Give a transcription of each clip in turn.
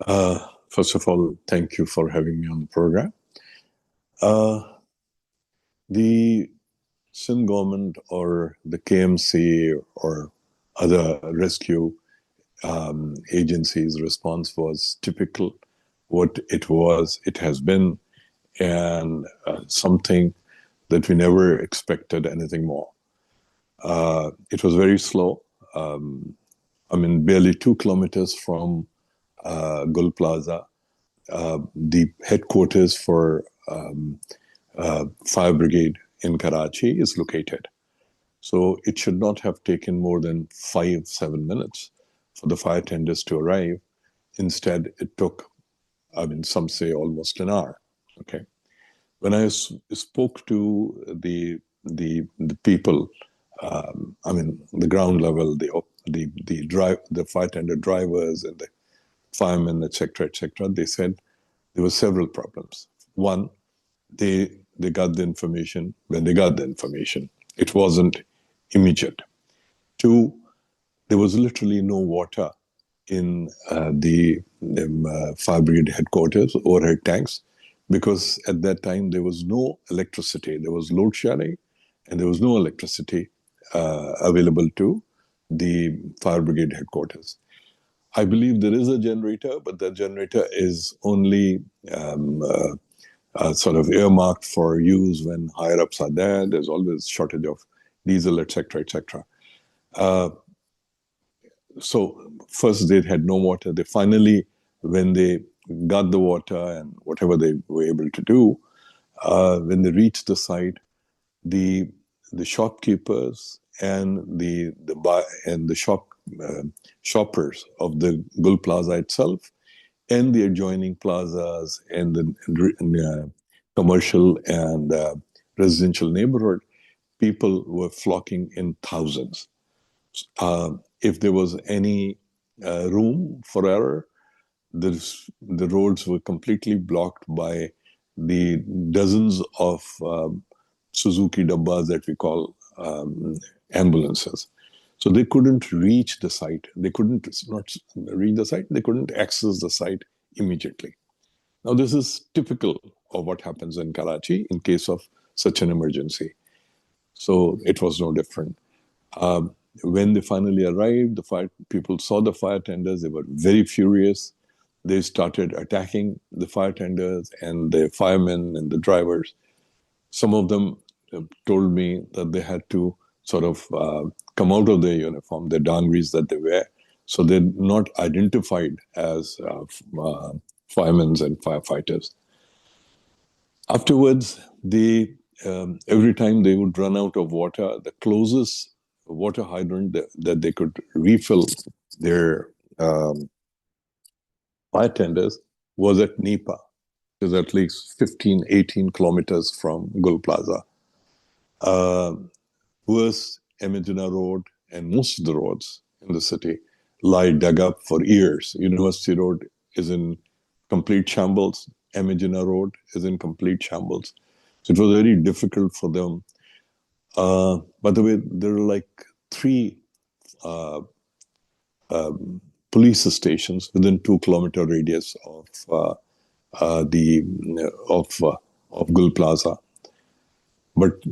First of all, thank you for having me on the program. Uh, the Sindh government or the KMC or other rescue agencies' response was typical. What it has been, and something that we never expected anything more. It was very slow. Barely 2 kilometers from Gul Plaza, the headquarters for fire brigade in Karachi is located. So it should not have taken more than 7 minutes for the fire tenders to arrive. Instead, it took, some say almost an hour. Okay. When I spoke to the people, the ground level, the fire tender drivers and the firemen, etc., they said there were several problems. One, they got the information when they got the information. It wasn't immediate. Two, there was literally no water in the fire brigade headquarters, overhead tanks, because at that time there was no electricity. There was load shedding, and there was no electricity available to the fire brigade headquarters. I believe there is a generator, but that generator is only sort of earmarked for use when higher ups are there. There's always shortage of diesel, etc. So first they had no water. They finally, when they got the water and whatever they were able to do, when they reached the site, the shopkeepers and the shoppers of the Gul Plaza itself and the adjoining plazas and the commercial and residential neighborhood, people were flocking in thousands. If there was any room for error, the roads were completely blocked by the dozens of Suzuki dabbas that we call ambulances. So they couldn't reach the site. They couldn't not reach the site. They couldn't access the site immediately. Now, this is typical of what happens in Karachi in case of such an emergency. So it was no different. When they finally arrived, the people saw the fire tenders. They were very furious. They started attacking the fire tenders and the firemen and the drivers. Some of them told me that they had to sort of come out of their uniform, their dangris that they wear. So they're not identified as firemen and firefighters. Afterwards, every time they would run out of water, the closest water hydrant that they could refill their fire tenders was at Nipa, which is at least 15, 18 kilometers from Gul Plaza. Worse, Emegina Road and most of the roads in the city lie dug up for years. University Road is in complete shambles. Emegina Road is in complete shambles. So it was very difficult for them. By the way, there are like 3 police stations within 2-kilometer radius of Gul Plaza. But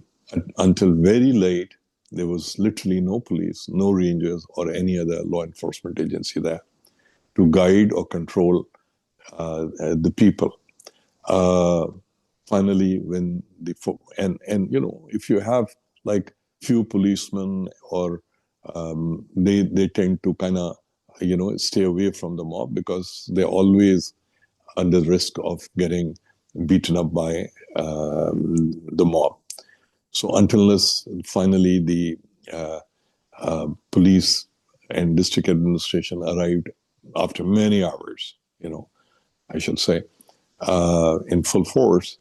until very late, there was literally no police, no rangers, or any other law enforcement agency there to guide or control the people. Finally, when if you have like few policemen, or they tend to kind of stay away from the mob because they're always under risk of getting beaten up by the mob. So until finally the police and district administration arrived after many hours, I should say, in full force,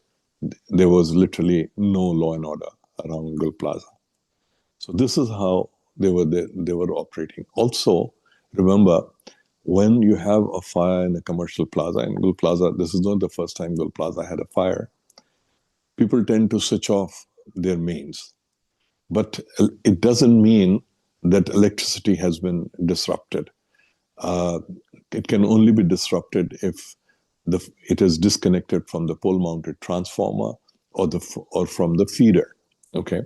there was literally no law and order around Gul Plaza. So this is how they were operating. Also, remember, when you have a fire in a commercial plaza, in Gul Plaza, this is not the first time Gul Plaza had a fire, people tend to switch off their mains. But it doesn't mean that electricity has been disrupted. it can only be disrupted if it is disconnected from the pole-mounted transformer or from the feeder. Okay,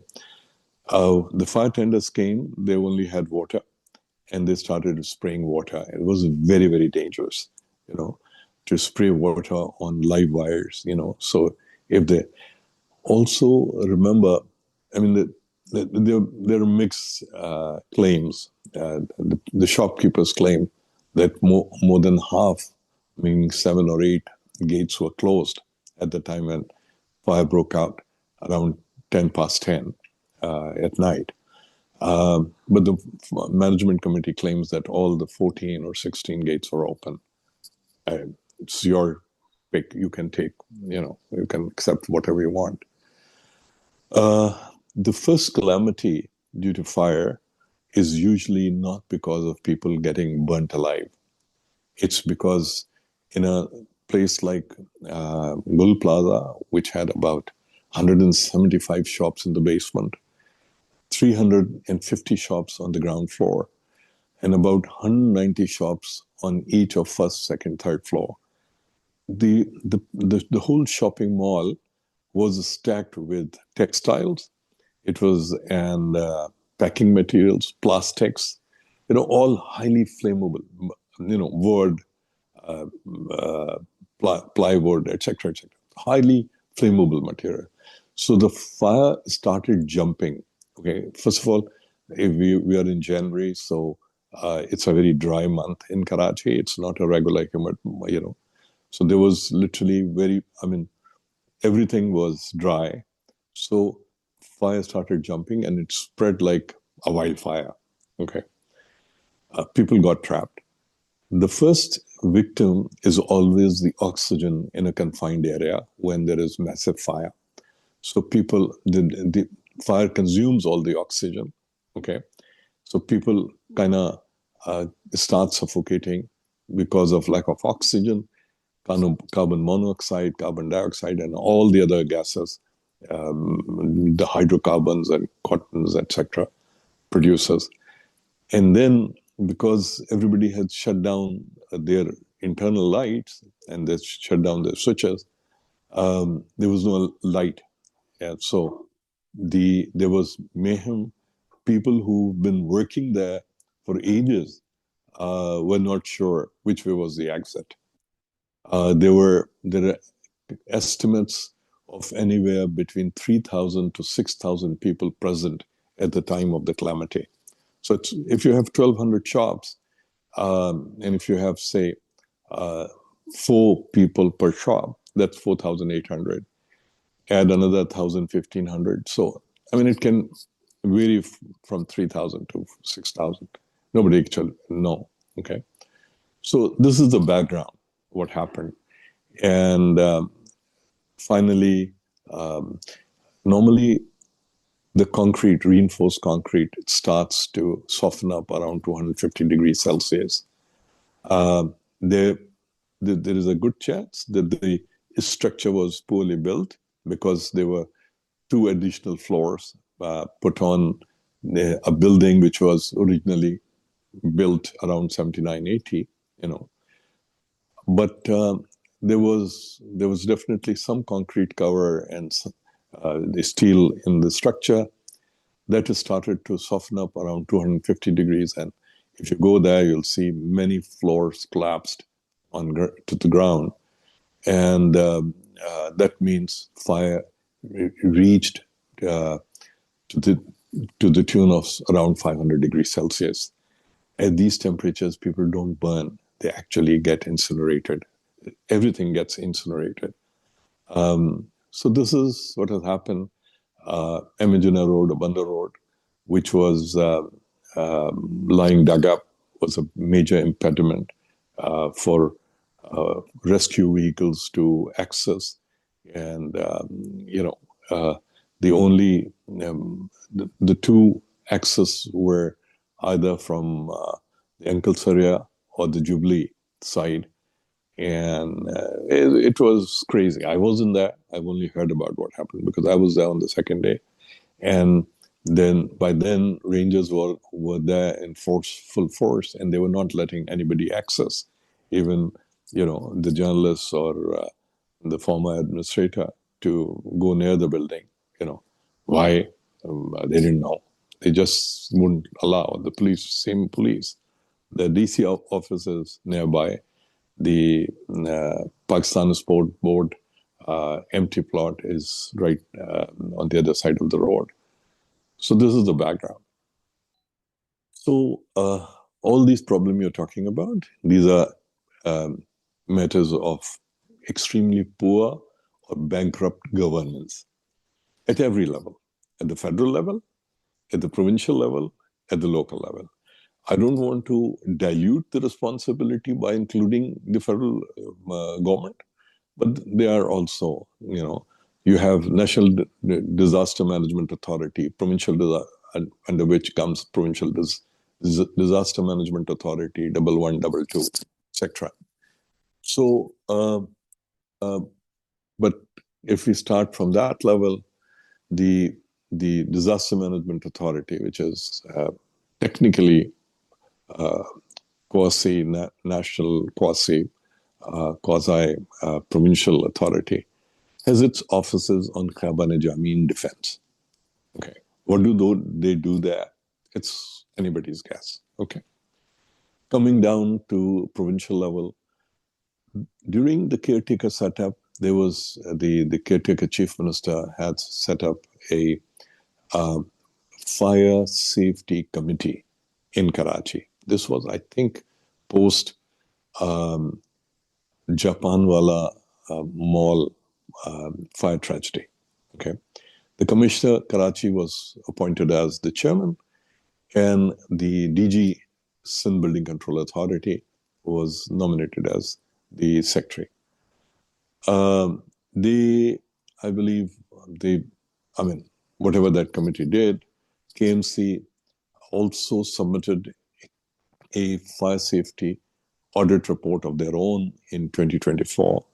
the fire tenders came. They only had water, and they started spraying water. It was very, very dangerous, to spray water on live wires. So if they also remember, I mean, there are mixed claims. The shopkeepers claim that more than half, meaning 7 or 8 gates were closed at the time when fire broke out around 10 past 10 at night. But the management committee claims that all the 14 or 16 gates were open. It's your pick. You can take, you can accept whatever you want. The first calamity due to fire is usually not because of people getting burnt alive. It's because in a place like Gul Plaza, which had about 175 shops in the basement, 350 shops on the ground floor, and about 190 shops on each of first, second, third floor. The whole shopping mall was stacked with textiles. It was and packing materials, plastics, all highly flammable, wood, plywood, etc., highly flammable material. So the fire started jumping. Okay, first of all, if we are in January, so it's a very dry month in Karachi. It's not a regular humid, So there was literally everything was dry. So fire started jumping and it spread like a wildfire. Okay, people got trapped. The first victim is always the oxygen in a confined area when there is massive fire. So the fire consumes all the oxygen. Okay, so people kind of start suffocating because of lack of oxygen, carbon monoxide, carbon dioxide, and all the other gases, the hydrocarbons and cottons, etc., produces. And then because everybody had shut down their internal lights and they shut down their switches, there was no light. And so there was mayhem. People who've been working there for ages were not sure which way was the exit. There are estimates of anywhere between 3,000 to 6,000 people present at the time of the calamity. So if you have 1,200 shops, and if you have, say, 4 people per shop, that's 4,800. Add another 1,000, 1,500. So, it can vary from 3,000 to 6,000. Nobody actually know. Okay. So this is the background, what happened. And finally, normally the reinforced concrete, it starts to soften up around 250 degrees Celsius. There is a good chance that the structure was poorly built because there were 2 additional floors put on a building which was originally built around 7980, But there was definitely some concrete cover and the steel in the structure that has started to soften up around 250 degrees. And if you go there, you'll see many floors collapsed to the ground. And that means fire reached to the tune of around 500 degrees Celsius. At these temperatures, people don't burn. They actually get incinerated. Everything gets incinerated. So this is what has happened. Emigena Road, Abanda Road, which was lying dug up, was a major impediment for rescue vehicles to access. And, the only, the 2 access were either from the Ankles area or the Jubilee side. And it was crazy. I wasn't there. I've only heard about what happened because I was there on the second day. And then by then, Rangers were there in full force, and they were not letting anybody access even, the journalists or the former administrator to go near the building. Why? They didn't know. They just wouldn't allow. The police, same police, the DC officers nearby, the Pakistan Sport Board empty plot is right on the other side of the road. So this is the background. So all these problems you're talking about, these are matters of extremely poor or bankrupt governance at every level, at the federal level, at the provincial level, at the local level. I don't want to dilute the responsibility by including the federal government, but they are also, you have National Disaster Management Authority, provincial under which comes Provincial Disaster Management Authority, 1, 2, 2, etc. So, but if we start from that level, the Disaster Management Authority, which is technically quasi-national, quasi-provincial authority, has its offices on Khaban-e-Jameen defense. Okay. What do they do there? It's anybody's guess. Okay. Coming down to provincial level, during the caretaker setup, there was the caretaker chief minister had set up a fire safety committee in Karachi. This was, I think, post Japanwala Mall fire tragedy. Okay, the commissioner Karachi was appointed as the chairman, and the DG Sindh Building Control Authority was nominated as the secretary. I believe, whatever that committee did, KMC also submitted a fire safety audit report of their own in 2024.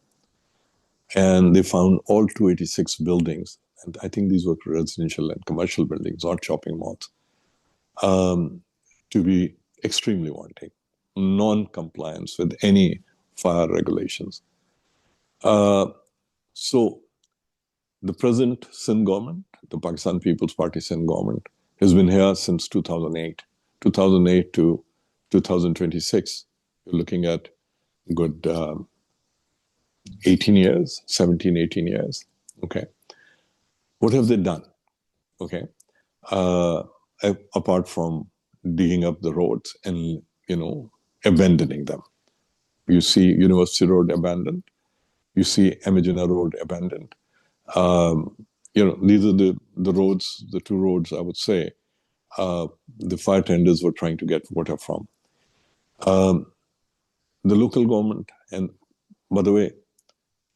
And they found all 286 buildings, and I think these were residential and commercial buildings, not shopping malls, to be extremely wanting, non-compliance with any fire regulations. So the present Sindh government, the Pakistan People's Party Sindh government, has been here since 2008. 2008 to 2026, you're looking at good 18 years, 17, 18 years. Okay. What have they done? Okay. Apart from digging up the roads and, abandoning them. You see University Road abandoned. You see Amagina Road abandoned. These are the roads, the two roads, I would say, the fire tenders were trying to get water from. The local government, and by the way,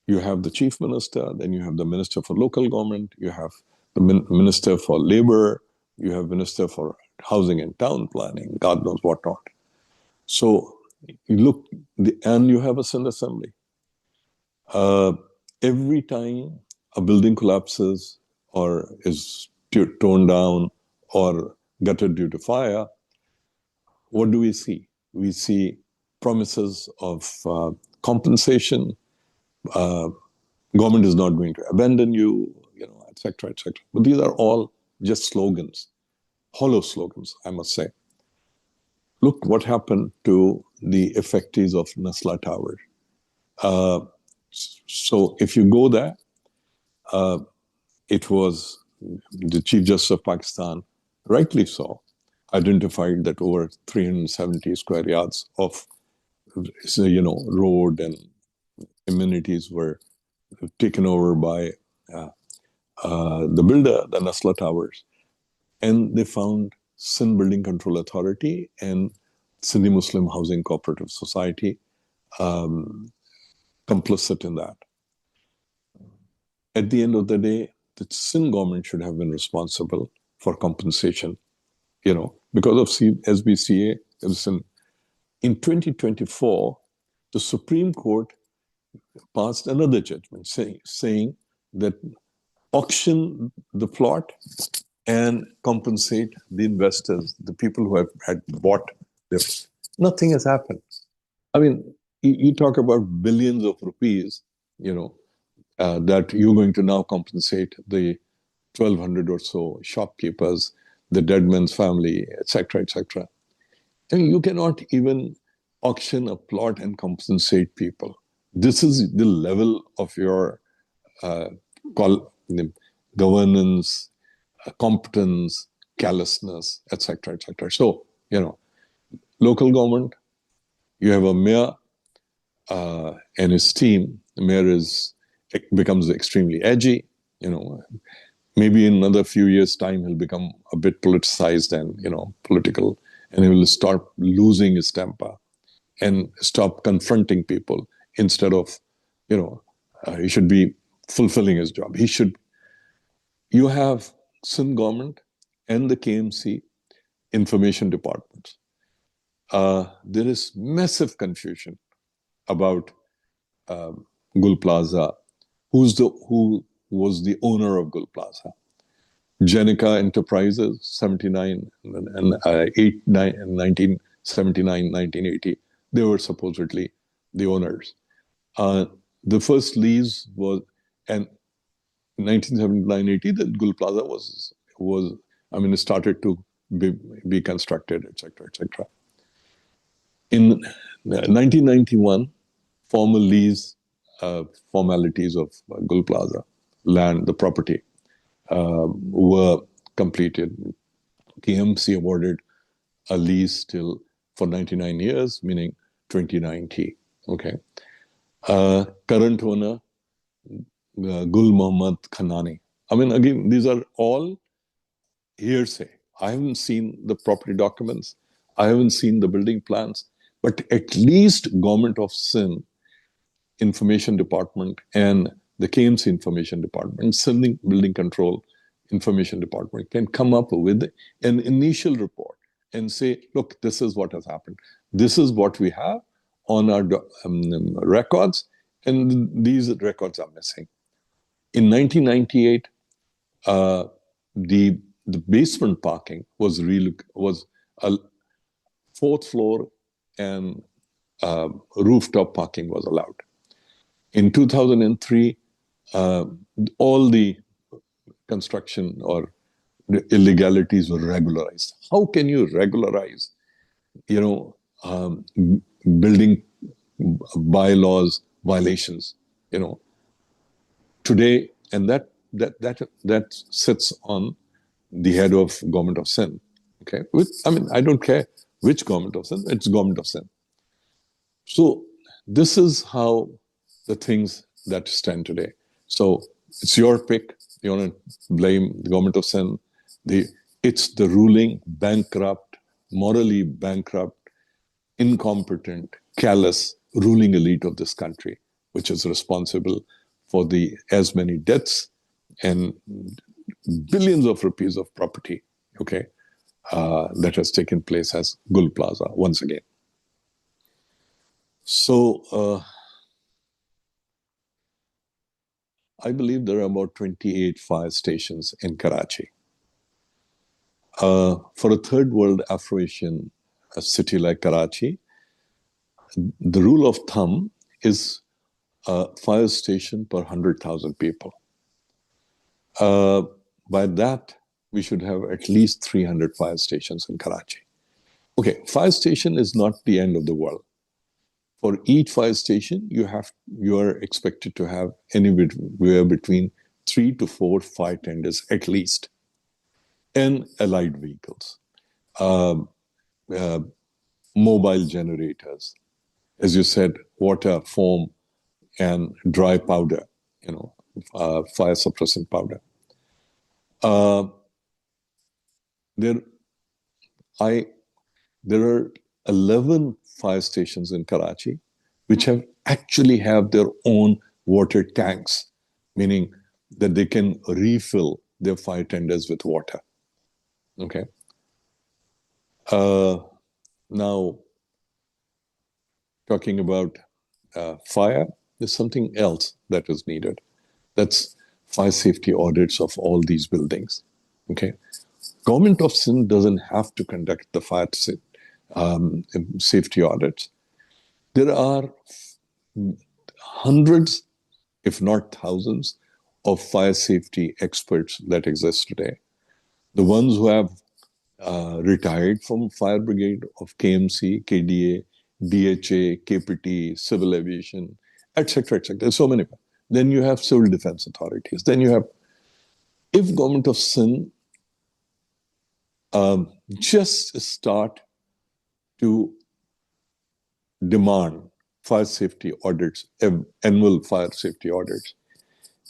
you have the chief minister, then you have the minister for local government, you have the minister for labor, you have minister for housing and town planning, God knows what not. So you look, and you have a Sindh assembly. Every time a building collapses or is torn down or gutted due to fire, what do we see? We see promises of compensation. Government is not going to abandon you, et cetera, et cetera. But these are all just slogans, hollow slogans, I must say. Look what happened to the effectees of Nasla Tower. So if you go there, it was the Chief Justice of Pakistan, rightly so, identified that over 370 square yards of, road and amenities were taken over by the builder, the Nasla Towers. And they found Sindh Building Control Authority and Sindhi Muslim Housing Cooperative Society complicit in that. At the end of the day, the Sindh government should have been responsible for compensation, because of SBCA. In 2024, the Supreme Court passed another judgment saying that auction the plot and compensate the investors, the people who had bought this. Nothing has happened. you talk about billions of rupees, that you're going to now compensate the 1,200 or so shopkeepers, the dead man's family, etc., etc. And you cannot even auction a plot and compensate people. This is the level of your uh, governance, competence, callousness, etc., etc. So, local government, you have a mayor and his team. The mayor becomes extremely edgy. Maybe in another few years' time, he'll become a bit politicized and political, and he will start losing his temper and stop confronting people instead of, he should be fulfilling his job. You have Sindh government and the KMC information departments. There is massive confusion about Gul Plaza, who was the owner of Gul Plaza. Jenica Enterprises, 79 and 1979, 1980, they were supposedly the owners. The first lease was, and 1979-80, the Gul Plaza it started to be constructed, etc., etc. In 1991, formal lease formalities of Gul Plaza, land, the property, were completed. KMC awarded a lease till for 99 years, meaning 2090. Okay. Current owner, Gul Muhammad Khanani. Again, these are all hearsay. I haven't seen the property documents. I haven't seen the building plans. But at least Government of Sindh Information Department and the KMC Information Department, Sindh Building Control Information Department can come up with an initial report and say, look, this is what has happened. This is what we have on our records, and these records are missing. In 1998, the basement parking was a fourth floor, and rooftop parking was allowed. In 2003, all the construction or the illegalities were regularized. How can you regularize, building bylaws violations, today? And that sits on the head of Government of Sindh. Okay, I don't care which Government of Sindh; it's Government of Sindh. So this is how the things that stand today. So it's your pick. You want to blame the Government of Sindh? It's the ruling, bankrupt, morally bankrupt, incompetent, callous ruling elite of this country, which is responsible for as many deaths and billions of rupees of property, okay, that has taken place as Gul Plaza once again. So I believe there are about 28 fire stations in Karachi. For a third world Afro-Asian city like Karachi, the rule of thumb is a fire station per 100,000 people. By that, we should have at least 300 fire stations in Karachi. Okay, fire station is not the end of the world. For each fire station, you are expected to have anywhere between 3 to 4 fire tenders at least, and allied vehicles, mobile generators, as you said, water, foam, and dry powder, fire suppressant powder. There are 11 fire stations in Karachi which actually have their own water tanks, meaning that they can refill their fire tenders with water. Okay. Now, talking about fire, there's something else that is needed. That's fire safety audits of all these buildings. Okay. Government of Sindh doesn't have to conduct the fire safety audits. There are hundreds, if not thousands, of fire safety experts that exist today. The ones who have retired from fire brigade of KMC, KDA, DHA, KPT, civil aviation, etc., etc. There's so many. Then you have civil defense authorities. Then you have, if government of Sindh just start to demand fire safety audits, annual fire safety audits,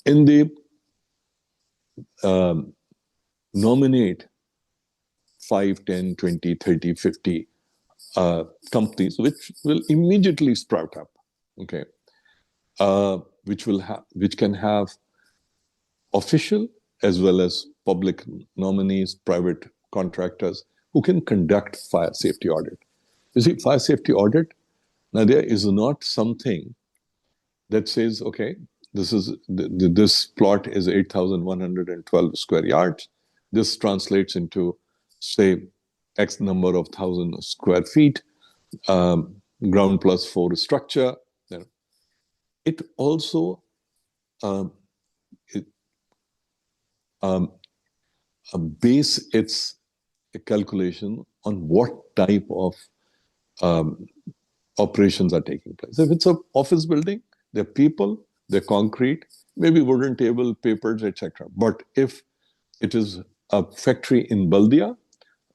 and they nominate 5, 10, 20, 30, 50 companies, which will immediately sprout up, okay, which can have official as well as public nominees, private contractors who can conduct fire safety audit. You see, fire safety audit, now there is not something that says, okay, this plot is 8,112 square yards. This translates into, say, X number of thousand square feet, ground plus 4 structure. It also it, base its calculation on what type of operations are taking place. If it's an office building, there are people, they're concrete, maybe wooden table, papers, etc. But if it is a factory in Baldia,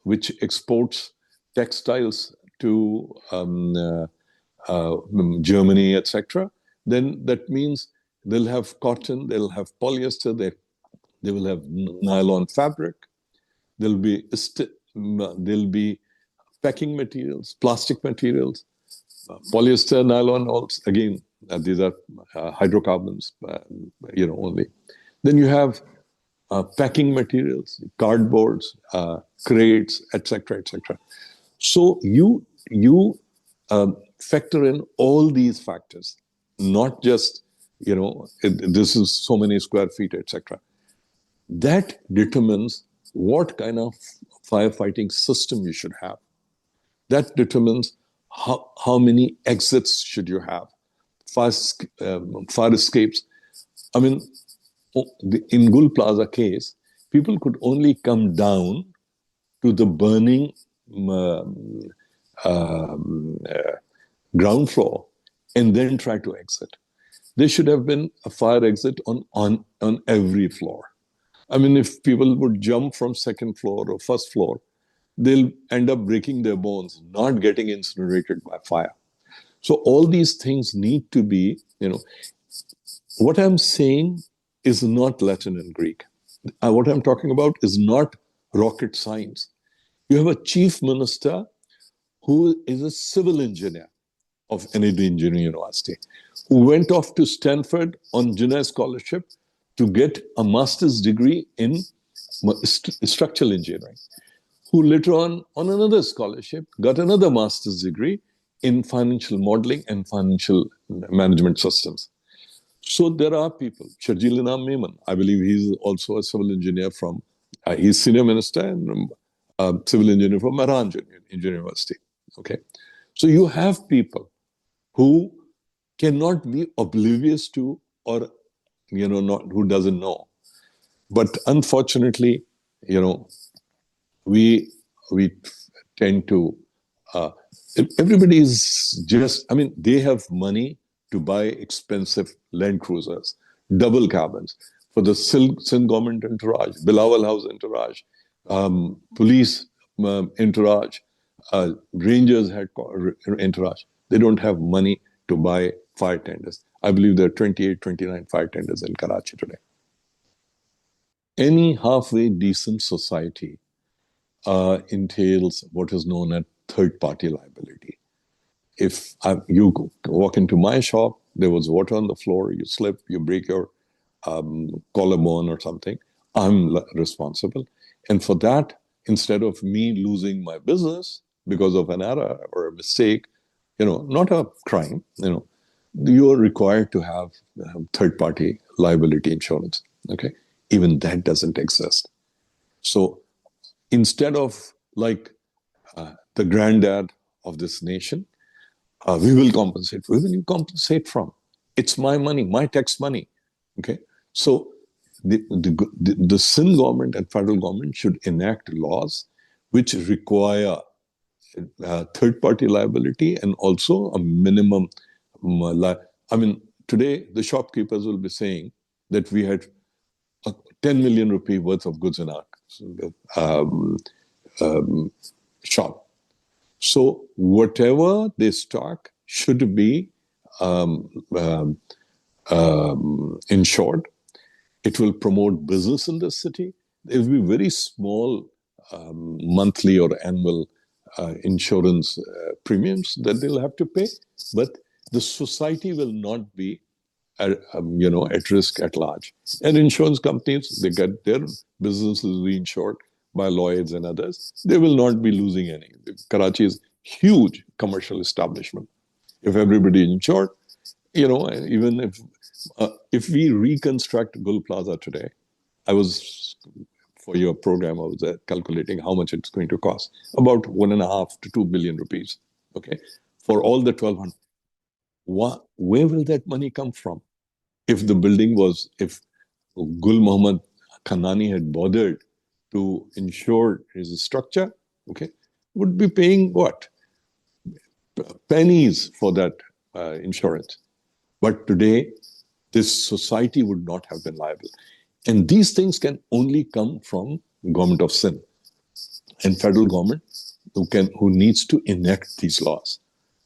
which exports textiles to Germany, etc., then that means they'll have cotton, they'll have polyester, they will have nylon fabric, there'll be packing materials, plastic materials, polyester, nylon, also, again, these are hydrocarbons, only. Then you have packing materials, cardboards, crates, etc., etc. So you factor in all these factors, not just, this is so many square feet, etc. That determines what kind of firefighting system you should have. That determines how many exits should you have, fire escapes. I mean, in Gul Plaza case, people could only come down to the burning ground floor and then try to exit. There should have been a fire exit on every floor. I mean, if people would jump from second floor or first floor, they'll end up breaking their bones, not getting incinerated by fire. So all these things need to be, what I'm saying is not Latin and Greek. What I'm talking about is not rocket science. You have a chief minister who is a civil engineer of Kennedy Engineering University, who went off to Stanford on Junior scholarship to get a master's degree in structural engineering, who later on another scholarship, got another master's degree in financial modeling and financial management systems. So there are people, Sharjil Inam Memon, I believe he's also a civil engineer from, he's senior minister and civil engineer from Maran Engineering University. Okay. So you have people who cannot be oblivious to, or, not, who doesn't know. But unfortunately, we tend to, everybody is just, I mean, they have money to buy expensive Land Cruisers, double cabins for the Sindh government entourage, Bilawal House entourage, police entourage, Rangers entourage. They don't have money to buy fire tenders. I believe there are 28, 29 fire tenders in Karachi today. Any halfway decent society entails what is known as third-party liability. If you walk into my shop, there was water on the floor, you slip, you break your collarbone or something, I'm responsible. And for that, instead of me losing my business because of an error or a mistake, not a crime, you are required to have third-party liability insurance. Okay, even that doesn't exist. So instead of like the granddad of this nation, We will compensate. Where will you compensate from? It's my money, my tax money. Okay, so the Sindh government and federal government should enact laws which require third-party liability and also a minimum. I mean, today the shopkeepers will be saying that we had 10 million rupee worth of goods in our um, um, shop. So whatever they stock should be um, um, insured. It will promote business in the city. There will be very small monthly or annual insurance premiums that they'll have to pay, but the society will not be at risk at large. And insurance companies, they get their businesses reinsured by Lloyds and others. They will not be losing any. Karachi is huge commercial establishment. If everybody is insured, even if we reconstruct Gul Plaza today, I was for your program, I was calculating how much it's going to cost. About 1.5 to 2 billion rupees. Okay, for all the 1,200. Where will that money come from? If Gul Muhammad Khanani had bothered to insure his structure, okay, would be paying what? Pennies for that insurance. But today, this society would not have been liable. And these things can only come from government of Sindh and federal government who needs to enact these laws.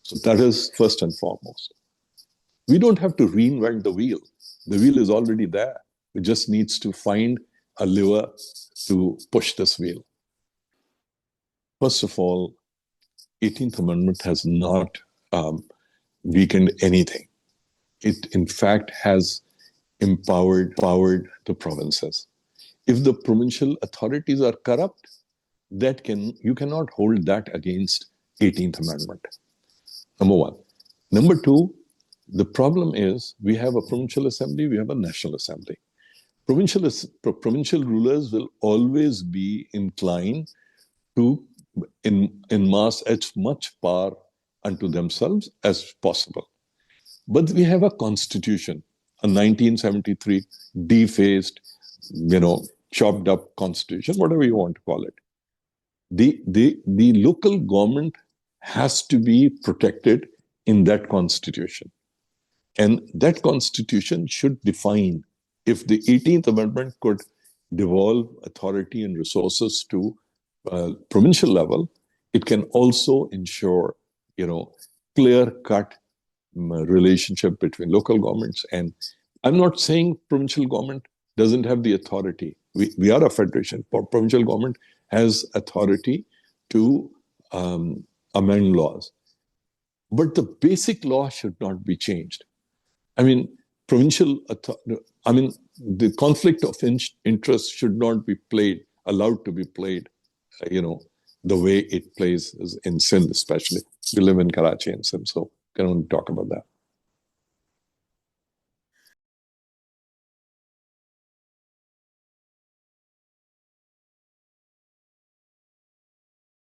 So that is first and foremost. We don't have to reinvent the wheel. The wheel is already there. It just needs to find a lever to push this wheel. First of all, 18th Amendment has not weakened anything. It, in fact, has empowered the provinces. If the provincial authorities are corrupt, you cannot hold that against 18th Amendment. Number one. Number two, the problem is we have a provincial assembly, we have a national assembly. Provincial rulers will always be inclined to mass as much power unto themselves as possible. But we have a constitution, a 1973 defaced, chopped up constitution, whatever you want to call it. The local government has to be protected in that constitution. And that constitution should define if the 18th Amendment could devolve authority and resources to provincial level, it can also ensure, clear-cut relationship between local governments. And I'm not saying provincial government doesn't have the authority. We are a federation. Provincial government has authority to amend laws. But the basic law should not be changed. I mean, the conflict of interest should not be allowed to be played, the way it plays in Sindh, especially. We live in Karachi and Sindh, so can only talk about that.